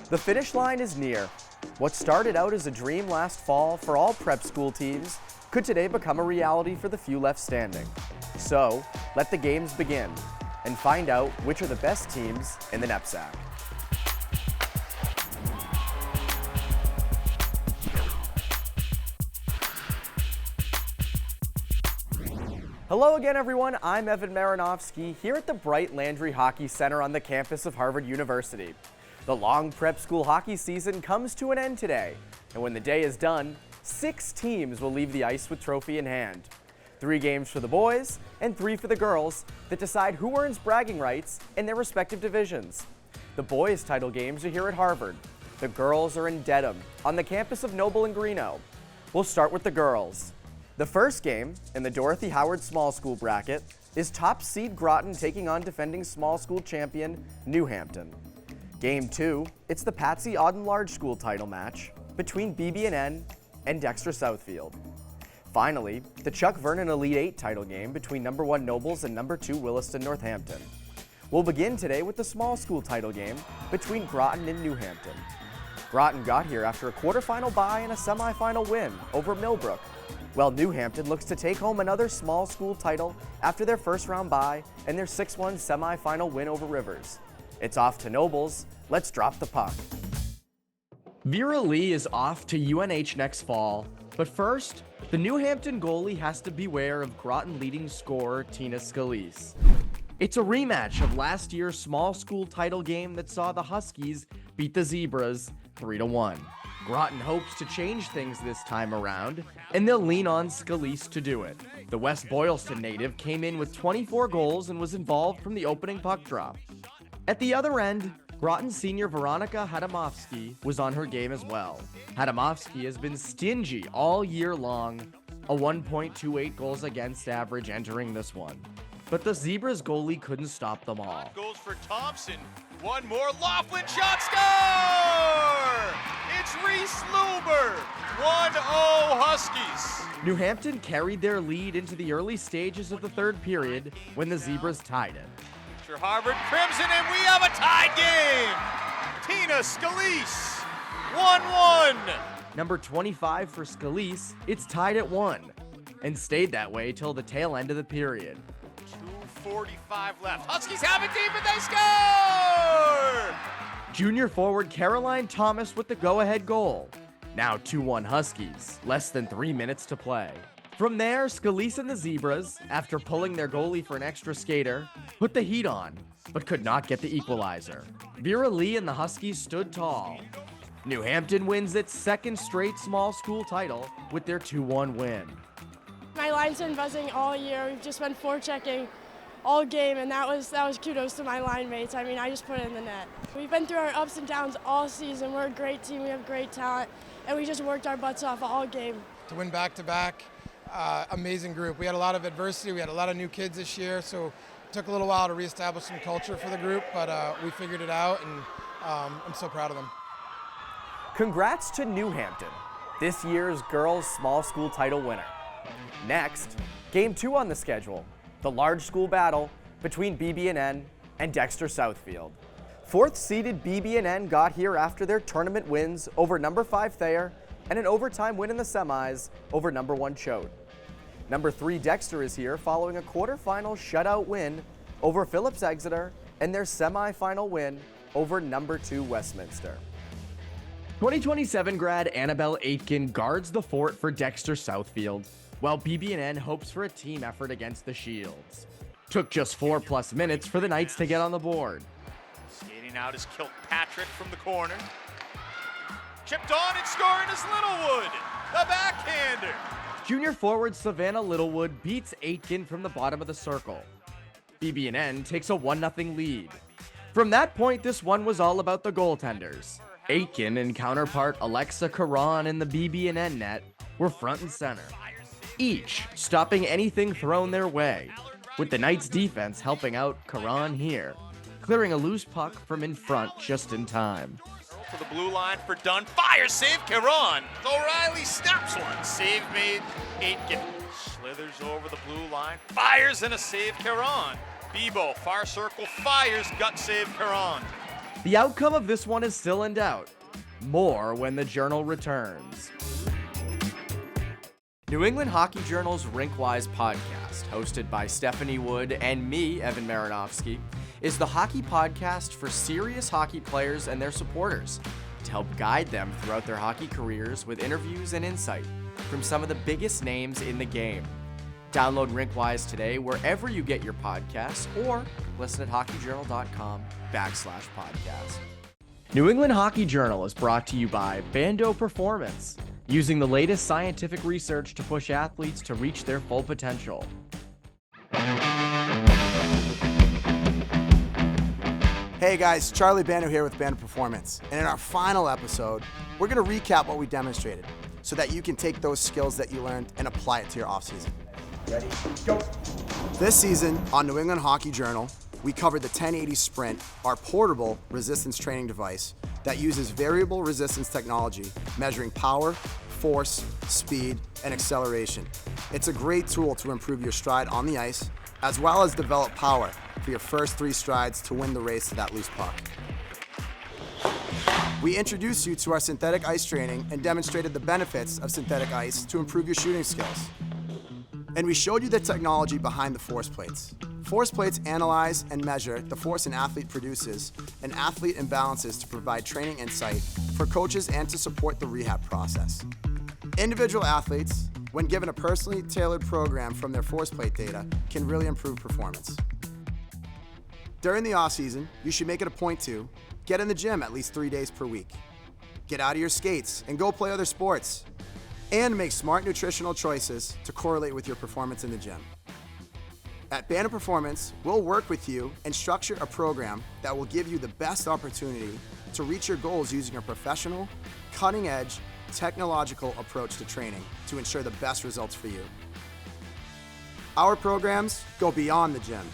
The finish line is near. What started out as a dream last fall for all prep school teams could today become a reality for the few left standing. So, let the games begin and find out which are the best teams in the NEPSAC. Hello again, everyone. I'm Evan Marinofsky here at the Bright Landry Hockey Center on the campus of Harvard University. The long prep school hockey season comes to an end today, and when the day is done, 6 teams will leave the ice with trophy in hand. 3 games for the boys and 3 for the girls that decide who earns bragging rights in their respective divisions. The boys' title games are here at Harvard. The girls are in Dedham on the campus of Noble and Greeno. We'll start with the girls. The first game in the Dorothy Howard Small School bracket is top seed Groton taking on defending small school champion New Hampton. Game 2, it's the Patsy Auden Large School title match between BB&N and Dexter Southfield. Finally, the Chuck Vernon Elite 8 title game between number 1 Nobles and number 2 Williston Northampton. We'll begin today with the small school title game between Groton and New Hampton. Groton got here after a quarterfinal bye and a semifinal win over Millbrook, while New Hampton looks to take home another small school title after their first round bye and their 6-1 semifinal win over Rivers. It's off to Nobles. Let's drop the puck. Vera Lee is off to UNH next fall, but first, the New Hampton goalie has to beware of Groton leading scorer Tina Scalise. It's a rematch of last year's small school title game that saw the Huskies beat the Zebras 3-1. Groton hopes to change things this time around, and they'll lean on Scalise to do it. The West Boylston native came in with 24 goals and was involved from the opening puck drop. At the other end, Groton senior Veronica Hadamovsky was on her game as well. Hadamovsky has been stingy all year long, a 1.28 goals against average entering this one. But the Zebras goalie couldn't stop them all. Goes for Thompson. One more Laughlin shot, score! It's Reese Luber. 1-0 Huskies. New Hampton carried their lead into the early stages of the third period when the Zebras tied it. For Harvard Crimson, and we have a tied game. Tina Scalise, 1-1. Number 25 for Scalise, it's tied at 1, and stayed that way till the tail end of the period. 2:45 left. Huskies have it deep and they score! Junior forward Caroline Thomas with the go-ahead goal. Now 2-1 Huskies, less than 3 minutes to play. From there, Scalise and the Zebras, after pulling their goalie for an extra skater, put the heat on, but could not get the equalizer. Vera Lee and the Huskies stood tall. New Hampton wins its second straight small school title with their 2-1 win. My line's been buzzing all year. We've just been forechecking all game, and that was kudos to my line mates. I mean, I just put it in the net. We've been through our ups and downs all season. We're a great team. We have great talent, and we just worked our butts off all game. To win back-to-back, amazing group. We had a lot of adversity. We had a lot of new kids this year, so it took a little while to reestablish some culture for the group, but we figured it out, and I'm so proud of them. Congrats to New Hampton, this year's girls' small school title winner. Next, Game 2 on the schedule, the large school battle between BB&N and Dexter Southfield. 4th-seeded BB&N got here after their tournament wins over number 5 Thayer and an overtime win in the semis over number 1 Choate. Number 3 Dexter is here following a quarterfinal shutout win over Phillips Exeter and their semifinal win over number 2 Westminster. 2027 grad Annabelle Aitken guards the fort for Dexter Southfield, while BB&N hopes for a team effort against the Shields. Took just 4+ minutes for the Knights to get on the board. Skating out is Kilpatrick from the corner. Chipped on and scoring is Littlewood, the backhander. Junior forward Savannah Littlewood beats Aitken from the bottom of the circle. BB&N takes a 1-0 lead. From that point, this one was all about the goaltenders. Aitken and counterpart Alexa Caron in the BB&N net were front and center, each stopping anything thrown their way, with the Knights' defense helping out Caron here, clearing a loose puck from in front just in time. To the blue line for Dunn. Fire save, Caron. O'Reilly snaps one. Save made, Aitken. Slithers over the blue line. Fires and a save, Caron. Bebo, far circle, fires, gut save, Caron. The outcome of this one is still in doubt. More when the Journal returns. New England Hockey Journal's Rinkwise podcast, hosted by Stephanie Wood and me, Evan Marinovsky, is the hockey podcast for serious hockey players and their supporters to help guide them throughout their hockey careers with interviews and insight from some of the biggest names in the game. Download Rinkwise today wherever you get your podcasts or listen at hockeyjournal.com/podcast. New England Hockey Journal is brought to you by Bando Performance, using the latest scientific research to push athletes to reach their full potential. Hey guys, Charlie Bando here with Bando Performance. And in our final episode, we're going to recap what we demonstrated so that you can take those skills that you learned and apply it to your offseason. Ready, go. This season on New England Hockey Journal, we covered the 1080 Sprint, our portable resistance training device that uses variable resistance technology, measuring power, force, speed, and acceleration. It's a great tool to improve your stride on the ice, as well as develop power for your first 3 strides to win the race to that loose puck. We introduced you to our synthetic ice training and demonstrated the benefits of synthetic ice to improve your shooting skills. And we showed you the technology behind the force plates. Force plates analyze and measure the force an athlete produces and athlete imbalances to provide training insight for coaches and to support the rehab process. Individual athletes, when given a personally tailored program from their force plate data, can really improve performance. During the off-season, you should make it a point to get in the gym at least 3 days per week. Get out of your skates and go play other sports. And make smart nutritional choices to correlate with your performance in the gym. At Bando Performance, we'll work with you and structure a program that will give you the best opportunity to reach your goals using a professional, cutting-edge, technological approach to training to ensure the best results for you. Our programs go beyond the gym.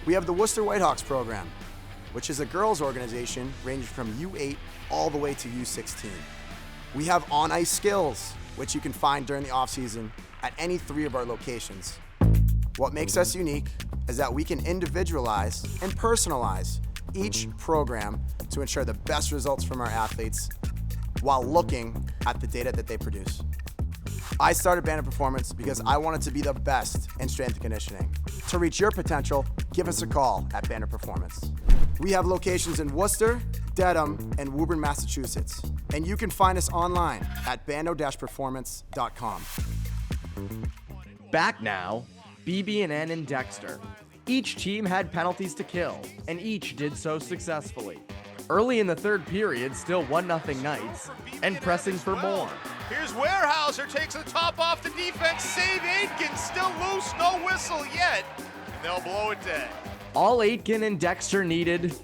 We have the Worcester Whitehawks program, which is a girls' organization ranging from U8 all the way to U16. We have on-ice skills, which you can find during the off-season at any 3 of our locations. What makes us unique is that we can individualize and personalize each program to ensure the best results from our athletes while looking at the data that they produce. I started Bando Performance because I wanted to be the best in strength and conditioning. To reach your potential, give us a call at Bando Performance. We have locations in Worcester, Dedham, and Woburn, Massachusetts. And you can find us online at bando-performance.com. Back now, BB&N and Dexter. Each team had penalties to kill, and each did so successfully. Early in the third period, still 1-0 Knights, and pressing for more. Here's Weyerhaeuser, takes the top off the defense, save Aitken, still loose, no whistle yet, and they'll blow it dead. All Aitken and Dexter needed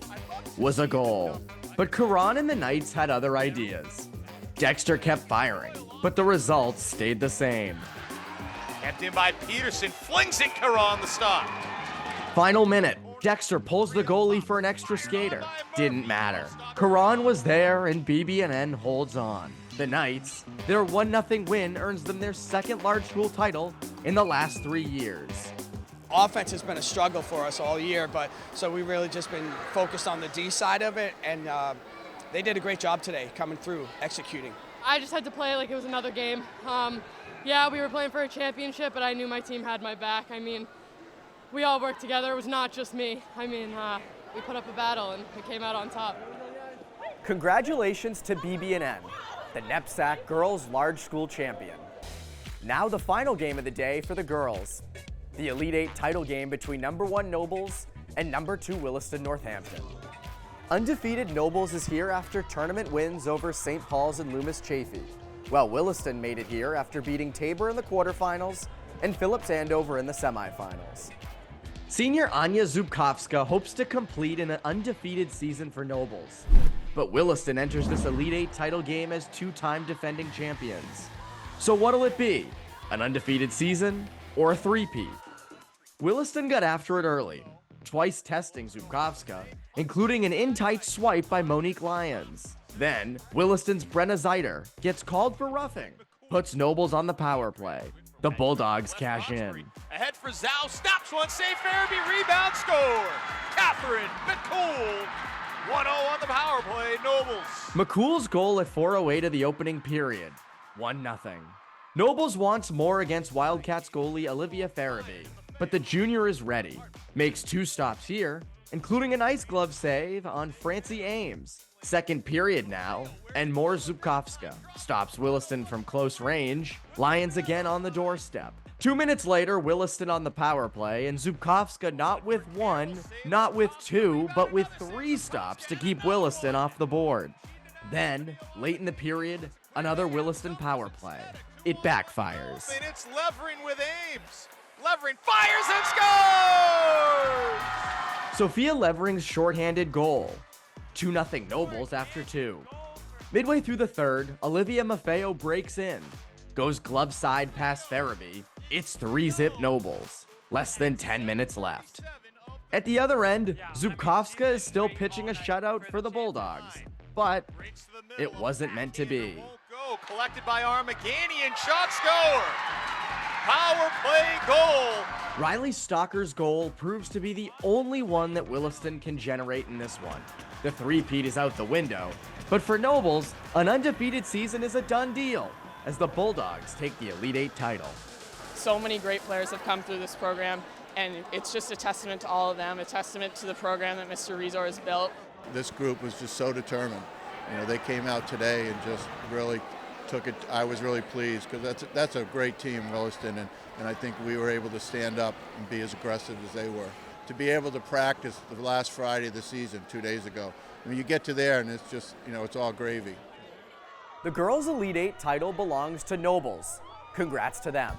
was a goal. But Caron and the Knights had other ideas. Dexter kept firing, but the results stayed the same. Kept in by Peterson, flings it, Caron the stop. Final minute, Dexter pulls the goalie for an extra skater. Didn't matter. Caron was there and BB&N holds on. The Knights, their 1-0 win earns them their second large school title in the last 3 years. Offense has been a struggle for us all year, so we really just been focused on the D side of it, and they did a great job today coming through, executing. I just had to play like it was another game. Yeah, we were playing for a championship, but I knew my team had my back. I mean, we all worked together. It was not just me. I mean, we put up a battle and we came out on top. Congratulations to BB&N, the NEPSAC Girls Large School Champion. Now the final game of the day for the girls. The Elite 8 title game between number 1 Nobles and number 2 Williston Northampton. Undefeated Nobles is here after tournament wins over St. Paul's and Loomis Chaffee, while Williston made it here after beating Tabor in the quarterfinals and Phillips Andover in the semifinals. Senior Anya Zubkowska hopes to complete an undefeated season for Nobles, but Williston enters this Elite 8 title game as 2-time defending champions. So what'll it be? An undefeated season or a three-peat? Williston got after it early, twice testing Zubkowska, including an in-tight swipe by Monique Lyons. Then, Williston's Brenna Zeiter gets called for roughing, puts Nobles on the power play. The Bulldogs cash in. Ahead for Zhao, snaps one, save Farabee, rebound, score! Catherine McCool 1-0 on the power play, Nobles. McCool's goal at 4:08 of the opening period. 1-0. Nobles wants more against Wildcats goalie Olivia Farabee, but the junior is ready. Makes 2 stops here, including a nice glove save on Francie Ames. Second period now, and more Zubkowska. Stops Williston from close range. Lions again on the doorstep. 2 minutes later, Williston on the power play, and Zubkowska not with 1, not with 2, but with 3 stops to keep Williston off the board. Then, late in the period, another Williston power play. It backfires. And it's Levering with Ames. Levering fires and scores! Sophia Levering's shorthanded goal. 2-0 Nobles after 2. Midway through the third, Olivia Maffeo breaks in. Goes glove side past Farabee. It's 3-0 Nobles. Less than 10 minutes left. At the other end, Zubkowska is still pitching a shutout for the Bulldogs. But it wasn't meant to be. Go collected by Armaganian, shot score! Power play goal! Riley Stalker's goal proves to be the only one that Williston can generate in this one. The three-peat is out the window, but for Nobles, an undefeated season is a done deal, as the Bulldogs take the Elite Eight title. So many great players have come through this program, and it's just a testament to all of them, a testament to the program that Mr. Rezor has built. This group was just so determined. You know, they came out today and just really took it. I was really pleased because that's a great team, Williston, and I think we were able to stand up and be as aggressive as they were. To be able to practice the last Friday of the season 2 days ago, I mean, you get to there and it's just, you know, it's all gravy. The girls' Elite Eight title belongs to Nobles. Congrats to them.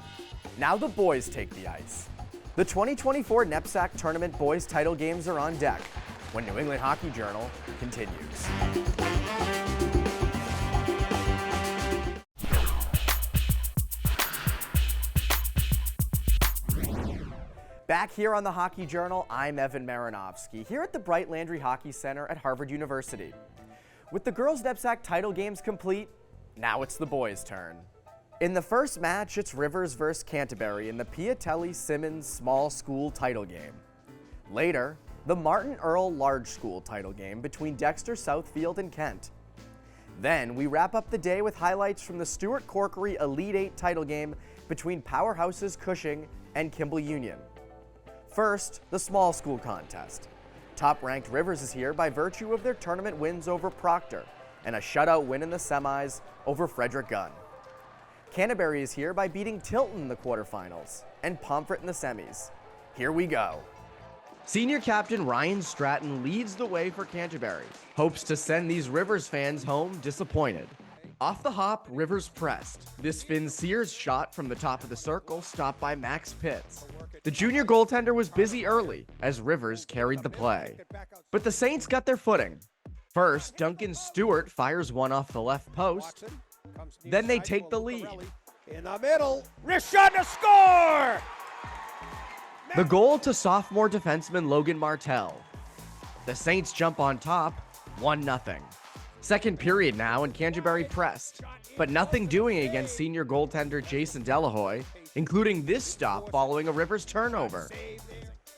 Now the boys take the ice. The 2024 NEPSAC Tournament boys title games are on deck when New England Hockey Journal continues. Back here on the Hockey Journal, I'm Evan Maranofsky, here at the Bright Landry Hockey Center at Harvard University. With the girls' NEPSAC title games complete, now it's the boys' turn. In the first match, it's Rivers vs. Canterbury in the Piatelli-Simmons Small School title game. Later, the Martin Earl Large School title game between Dexter Southfield and Kent. Then, we wrap up the day with highlights from the Stuart Corkery Elite Eight title game between powerhouses Cushing and Kimball Union. First, the small school contest. Top-ranked Rivers is here by virtue of their tournament wins over Proctor and a shutout win in the semis over Frederick Gunn. Canterbury is here by beating Tilton in the quarterfinals and Pomfret in the semis. Here we go. Senior captain Ryan Stratton leads the way for Canterbury, hopes to send these Rivers fans home disappointed. Off the hop, Rivers pressed. This Finn Sears shot from the top of the circle stopped by Max Pitts. The junior goaltender was busy early as Rivers carried the play. But the Saints got their footing. First, Duncan Stewart fires one off the left post. Then they take the lead. In the middle, wrist shot to score! The goal to sophomore defenseman Logan Martell. The Saints jump on top, 1-0. Second period now, and Canterbury pressed, but nothing doing against senior goaltender Jason Delahoy, including this stop following a Rivers turnover.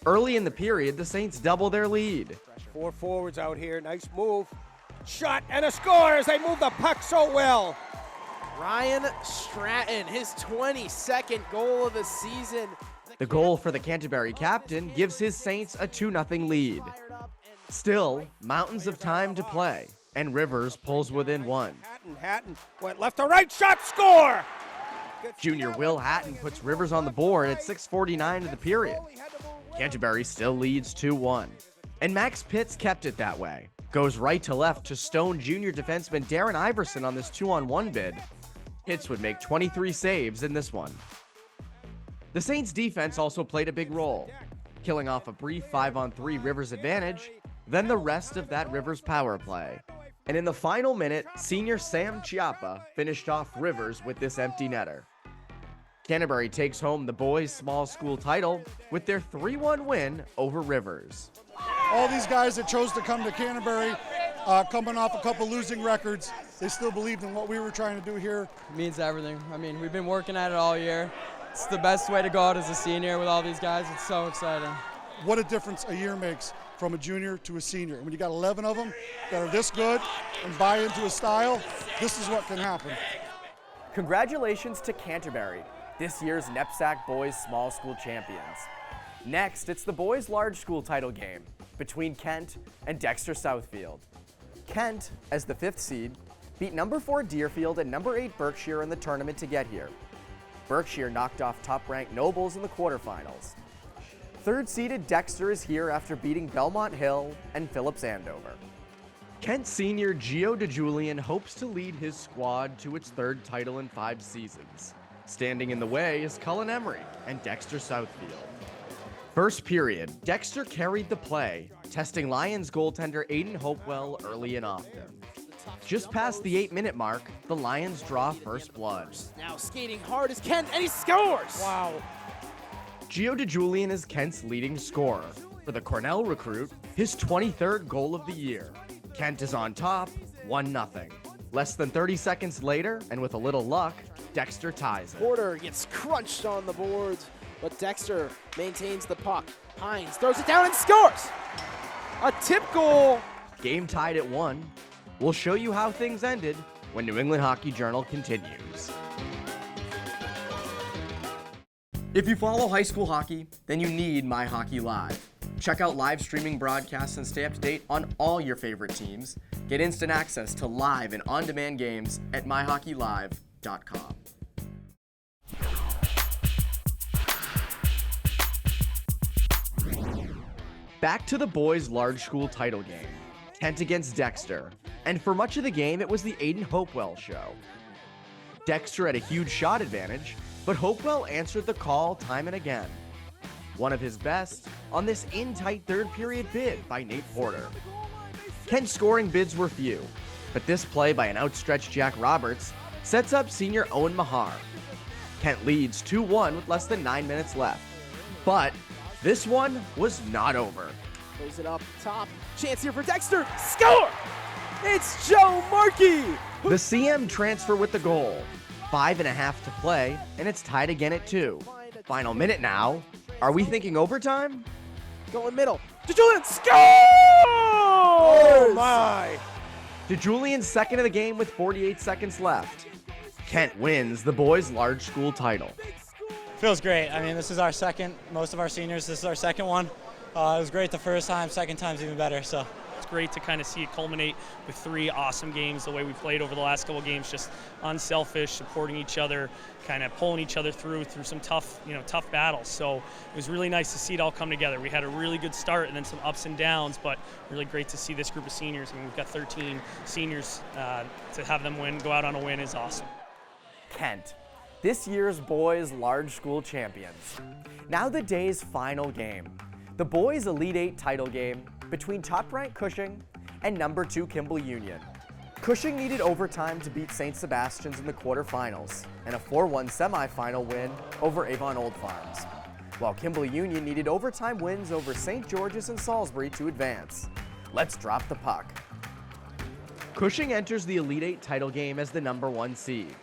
Early in the period, the Saints double their lead. 4 forwards out here, nice move. Shot and a score as they move the puck so well. Ryan Stratton, his 22nd goal of the season. The goal for the Canterbury captain gives his Saints a 2-0 lead. Still, mountains of time to play, and Rivers pulls within one. Hatton went left to right, shot, score! Junior Will Hatton puts Rivers on the board at 6:49 of the period. Canterbury still leads 2-1. And Max Pitts kept it that way. Goes right to left to stone junior defenseman Darren Iverson on this 2-on-1 bid. Pitts would make 23 saves in this one. The Saints' defense also played a big role, killing off a brief 5-on-3 Rivers advantage, then the rest of that Rivers power play. And in the final minute, senior Sam Chiappa finished off Rivers with this empty netter. Canterbury takes home the boys' small school title with their 3-1 win over Rivers. All these guys that chose to come to Canterbury, coming off a couple losing records, they still believed in what we were trying to do here. It means everything. I mean, we've been working at it all year. It's the best way to go out as a senior with all these guys. It's so exciting. What a difference a year makes. from a junior to a senior. And when you got 11 of them that are this good and buy into a style, this is what can happen. Congratulations to Canterbury, this year's NEPSAC Boys Small School Champions. Next, it's the boys' large school title game between Kent and Dexter Southfield. Kent, as the 5th seed, beat number 4 Deerfield and number 8 Berkshire in the tournament to get here. Berkshire knocked off top-ranked Nobles in the quarterfinals. 3rd-seeded Dexter is here after beating Belmont Hill and Phillips Andover. Kent senior Gio DeJulian hopes to lead his squad to its 3rd title in 5 seasons. Standing in the way is Cullen Emery and Dexter Southfield. First period, Dexter carried the play, testing Lions goaltender Aiden Hopewell early and often. Just past the 8-minute mark, the Lions draw first blood. Now skating hard as Kent, and he scores! Wow. Gio DeJulian is Kent's leading scorer. For the Cornell recruit, his 23rd goal of the year. Kent is on top, 1-0. Less than 30 seconds later, and with a little luck, Dexter ties it. Porter gets crunched on the boards, but Dexter maintains the puck. Hines throws it down and scores! A tip goal! Game tied at 1. We'll show you how things ended when New England Hockey Journal continues. If you follow high school hockey, then you need My Hockey Live. Check out live streaming broadcasts and stay up to date on all your favorite teams. Get instant access to live and on-demand games at myhockeylive.com. Back to the boys' large school title game, Kent against Dexter, and for much of the game it was the Aiden Hopewell show. Dexter had a huge shot advantage, but Hopewell answered the call time and again. One of his best on this in-tight 3rd period bid by Nate Porter. Kent's scoring bids were few, but this play by an outstretched Jack Roberts sets up senior Owen Mahar. Kent leads 2-1 with less than 9 minutes left, but this one was not over. Plays it up top. Chance here for Dexter. Score! It's Joe Markey! The CM transfer with the goal. 5.5 to play, and it's tied again at 2. Final minute now. Are we thinking overtime? Going middle. DeJulian scores! Oh my! DeJulian's second of the game with 48 seconds left. Kent wins the boys' large school title. Feels great. I mean, this is our second, most of our seniors, this is our second one. It was great the first time, second time's even better, so. It's great to kind of see it culminate with 3 awesome games, the way we played over the last couple games, just unselfish, supporting each other, kind of pulling each other through some tough battles. So it was really nice to see it all come together. We had a really good start and then some ups and downs, but really great to see this group of seniors. I mean, we've got 13 seniors, to have them go out on a win is awesome. Kent, this year's boys' large school champions. Now the day's final game, the boys' Elite 8 title game between top-ranked Cushing and number 2 Kimball Union. Cushing needed overtime to beat St. Sebastian's in the quarterfinals and a 4-1 semifinal win over Avon Old Farms, while Kimball Union needed overtime wins over St. George's and Salisbury to advance. Let's drop the puck. Cushing enters the Elite 8 title game as the number 1 seed,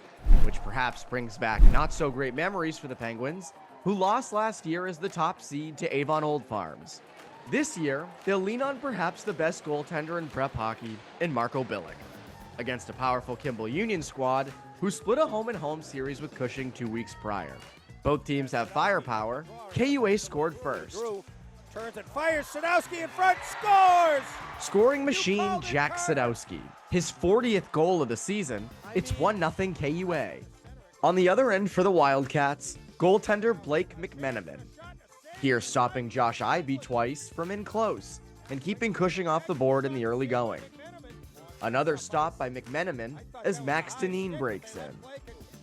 which perhaps brings back not-so-great memories for the Penguins, who lost last year as the top seed to Avon Old Farms. This year, they'll lean on perhaps the best goaltender in prep hockey in Marco Billick, against a powerful Kimball Union squad who split a home-and-home series with Cushing 2 weeks prior. Both teams have firepower. KUA scored first. Turns and fires. Sadowski in front, scores! Scoring machine Jack Sadowski, his 40th goal of the season. It's 1-0 KUA. On the other end for the Wildcats, goaltender Blake McMenamin. Here stopping Josh Ivey twice from in close and keeping Cushing off the board in the early going. Another stop by McMenamin as Max Deneen breaks in.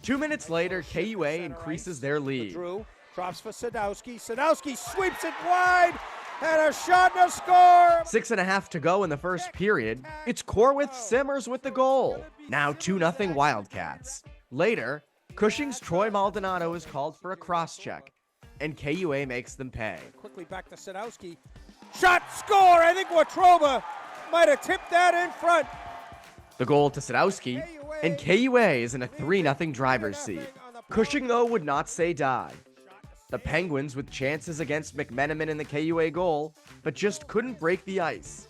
2 minutes later, KUA increases their lead. Drew drops for Sadowski. Sadowski sweeps it wide, and a shot and a score! 6.5 to go in the first period. It's Corwith Simmers with the goal. Now 2-0 Wildcats. Later, Cushing's Troy Maldonado is called for a cross-check, and KUA makes them pay. Quickly back to Sadowski. Shot, score! I think Watroba might have tipped that in front. The goal to Sadowski, and KUA is in a 3-0 driver's seat. Cushing, though, would not say die. The Penguins with chances against McMenamin in the KUA goal, but just couldn't break the ice.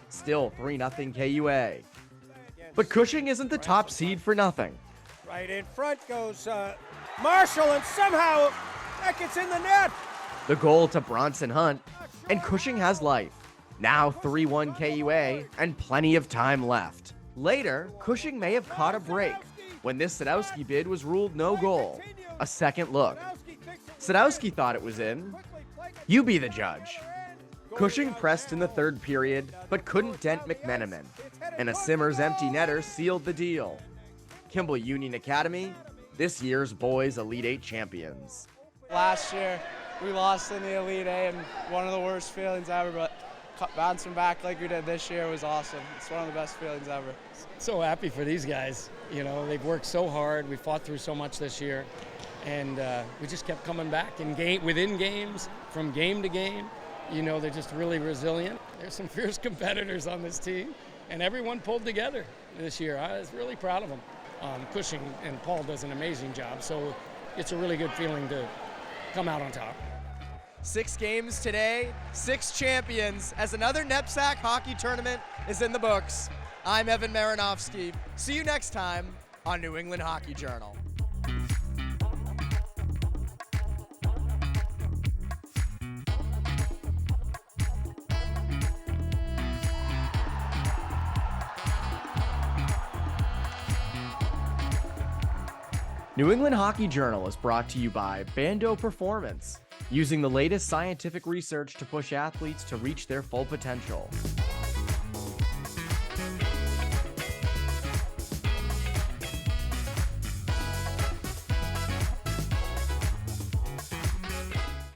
Still 3-0 KUA. But Cushing isn't the top seed for nothing. Right in front goes Marshall, and somehow that gets in the net. The goal to Bronson Hunt, and Cushing has life. Now 3-1 KUA, and plenty of time left. Later, Cushing may have caught a break when this Sadowski bid was ruled no goal. A second look. Sadowski thought it was in. You be the judge. Cushing pressed in the third period, but couldn't dent McMenamin, and a Simmers empty netter sealed the deal. Kimball Union Academy, this year's boys Elite 8 champions. Last year, we lost in the Elite 8, and one of the worst feelings ever, but bouncing back like we did this year was awesome. It's one of the best feelings ever. So happy for these guys. You know, they've worked so hard. We fought through so much this year, and we just kept coming back within games, from game to game. You know, they're just really resilient. There's some fierce competitors on this team, and everyone pulled together this year. I was really proud of them. Cushing and Paul does an amazing job, so it's a really good feeling to come out on top. 6 games today, 6 champions, as another NEPSAC hockey tournament is in the books. I'm Evan Marinofsky. See you next time on New England Hockey Journal. New England Hockey Journal is brought to you by Bando Performance, using the latest scientific research to push athletes to reach their full potential.